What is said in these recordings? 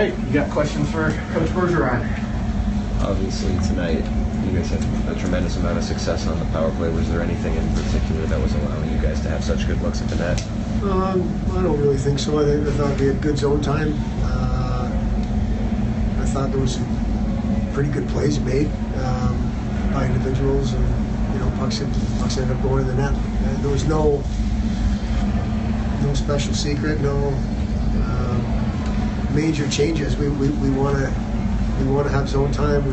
right, you got questions for Coach Bergeron? Obviously tonight you guys had a tremendous amount of success on the power play. Was there anything in particular that was allowing you guys to have such good looks at the net? I don't really think so. I thought we had good zone time. I thought there was some pretty good plays made by individuals, and pucks ended up going in the net. There was no special secret, no major changes. We want to have zone time.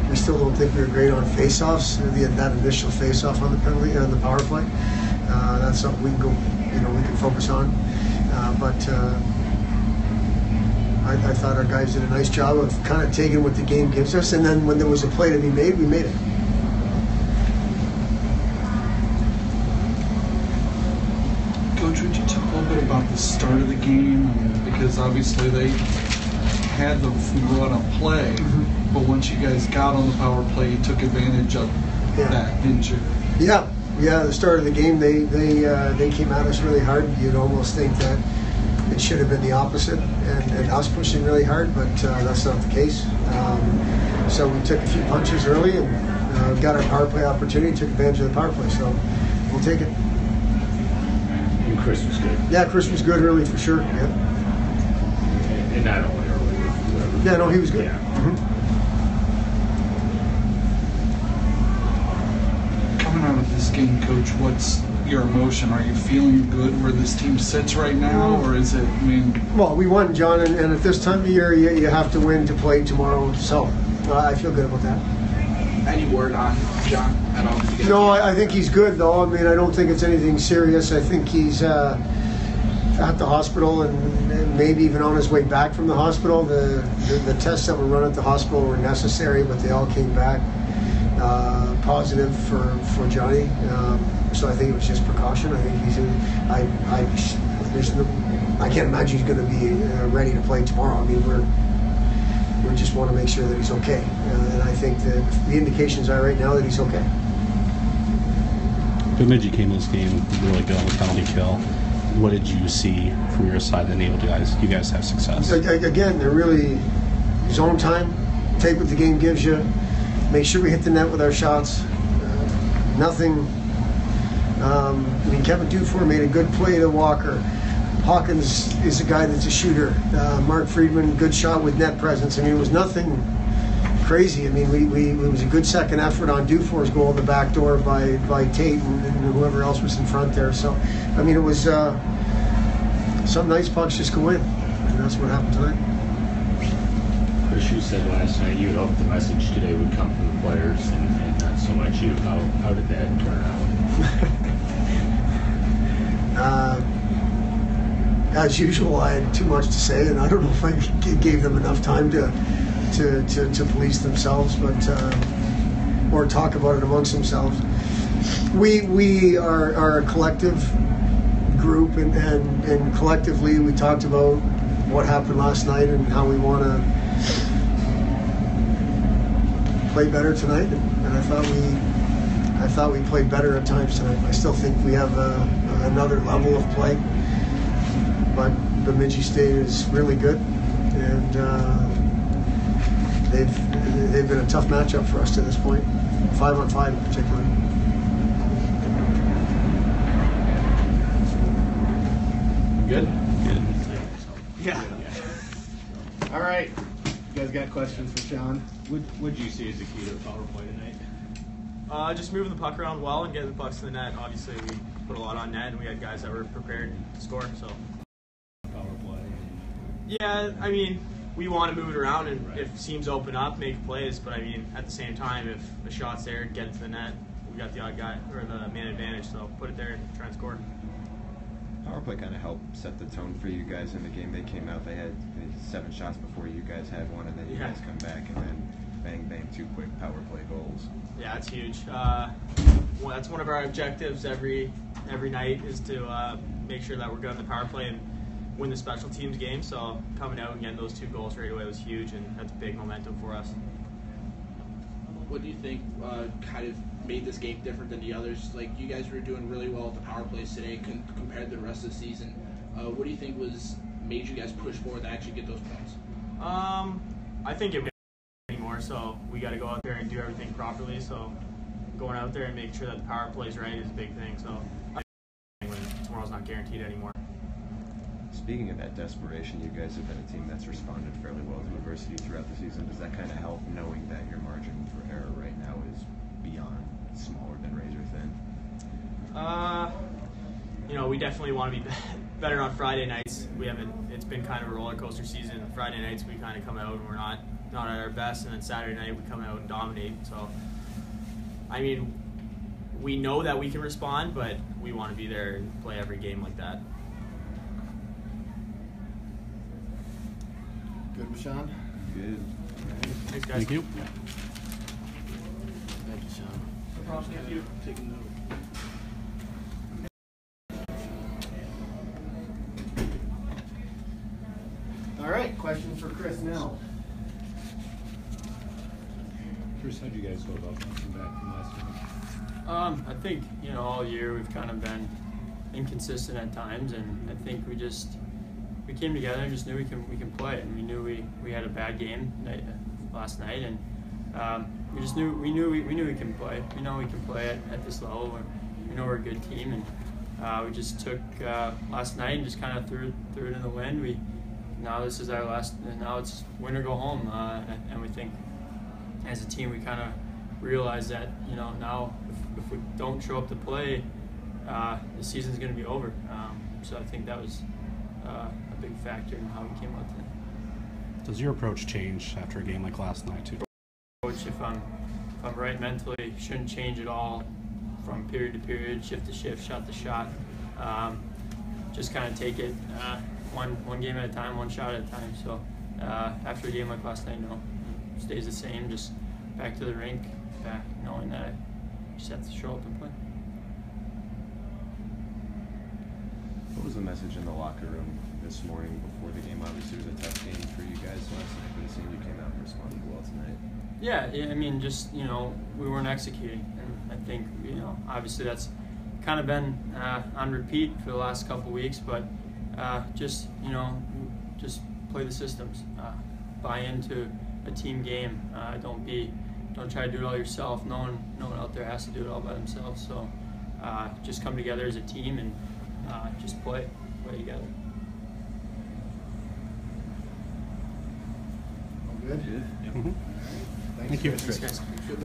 We still don't think we were great on face-offs. That initial face-off on the penalty on the power play. That's something we can go. We can focus on. But I thought our guys did a nice job of kind of taking what the game gives us, and then when there was a play to be made, we made it. Coach, would you talk a little bit about the start of the game? Because obviously they had the run of play, but once you guys got on the power play, you took advantage of that, didn't you? Yeah, the start of the game, they came at us really hard. You'd almost think that it should have been the opposite, and us pushing really hard, but that's not the case. So we took a few punches early and got our power play opportunity, took advantage of the power play, so we'll take it. And Chris was good. Yeah, Chris was good early for sure. Yeah. And not only early. Yeah, no, he was good. Yeah. Coming out of this game, Coach, what's your emotion? Are you feeling good where this team sits right now, or is it? Well, we won, John, and at this time of year, you have to win to play tomorrow. So I feel good about that. Any word on John at all? No, I think he's good, though. I don't think it's anything serious. I think he's at the hospital and maybe even on his way back from the hospital. The tests that were run at the hospital were necessary, but they all came back positive for Johnny. So I think it was just precaution. I think I can't imagine he's going to be ready to play tomorrow. We just want to make sure that he's okay, and I think that the indications are right now that he's okay. Bemidji came in this game really good on the penalty kill. What did you see from your side that enabled you guys have success? Again, they're really zone time. Take what the game gives you. Make sure we hit the net with our shots. Nothing. Kevin Dufour made a good play to Walker. Hawkins is a guy that's a shooter. Mark Friedman, good shot with net presence. It was nothing crazy. It was a good second effort on Dufour's goal in the back door by Tate and whoever else was in front there. So, it was some nice pucks just go in, and that's what happened tonight. Chris, you said last night you hoped the message today would come from the players and not so much you. How did that turn out? As usual, I had too much to say, and I don't know if I gave them enough time to police themselves, but or talk about it amongst themselves. We are a collective group, and collectively we talked about what happened last night and how we want to play better tonight. And I thought we played better at times tonight. I still think we have another level of play. But Bemidji State is really good, and they've been a tough matchup for us to this point, 5-on-5 in particular. Good? Good. Yeah. All right. You guys got questions for John? What did you see as the key to the power play tonight? Just moving the puck around well and getting the pucks to the net. Obviously, we put a lot on net, and we had guys that were prepared to score. So. Yeah, we want to move it around, and if seams open up, make plays. But at the same time, if a shot's there, get it to the net. We got the odd guy or the man advantage, so put it there and try and score. Power play kind of helped set the tone for you guys in the game. They came out, they had 7 shots before you guys had one, and then you guys come back, and then bang, bang, 2 quick power play goals. Yeah, it's huge. That's one of our objectives every night is to make sure that we're good on the power play and win the special teams game. So coming out and getting those 2 goals right away was huge, and that's big momentum for us. What do you think kind of made this game different than the others? Like, you guys were doing really well at the power plays today compared to the rest of the season. What do you think made you guys push forward to actually get those points? I think it anymore, so we got to go out there and do everything properly. So going out there and making sure that the power play is right is a big thing. So tomorrow's not guaranteed anymore. Speaking of that desperation, you guys have been a team that's responded fairly well to adversity throughout the season. Does that kind of help knowing that your margin for error right now is beyond smaller than razor thin? We definitely want to be better on Friday nights. It's been kind of a roller coaster season. Friday nights we kind of come out and we're not at our best, and then Saturday night we come out and dominate. So, I mean, we know that we can respond, but we want to be there and play every game like that. Good with Sean? Good. Thanks, guys. Thank you. Thank you, Sean. No problem. Thank you. Taking note. All right, questions for Chris now. Chris, how'd you guys go about bouncing back from last night? I think, all year we've kind of been inconsistent at times, and I think we came together and just knew we can play, and we knew we had a bad game last night, and we knew we can play. We know we can play at this level. We know we're a good team, and we just took last night and just kind of threw it in the wind. Now this is our last, and now it's win or go home, and we think as a team we kind of realize that now if we don't show up to play, the season's going to be over. So I think that was a big factor in how we came out today. Does your approach change after a game like last night too? Coach, if I'm right mentally, shouldn't change at all from period to period, shift to shift, shot to shot. Just kind of take it one game at a time, one shot at a time. So after a game like last night, no, it stays the same. Just back to the rink, back knowing that I just have to show up and play. What was the message in the locker room this morning before the game? Obviously, it was a tough game for you guys last night, but it seemed you came out and responded well tonight. Yeah, I mean, just, we weren't executing. And I think, obviously that's kind of been on repeat for the last couple weeks, but just play the systems. Buy into a team game. Don't try to do it all yourself. No one out there has to do it all by themselves. So just come together as a team and just play together. All good? Yeah. Mm-hmm. Thanks, Thank you. Chris. Thanks, guys.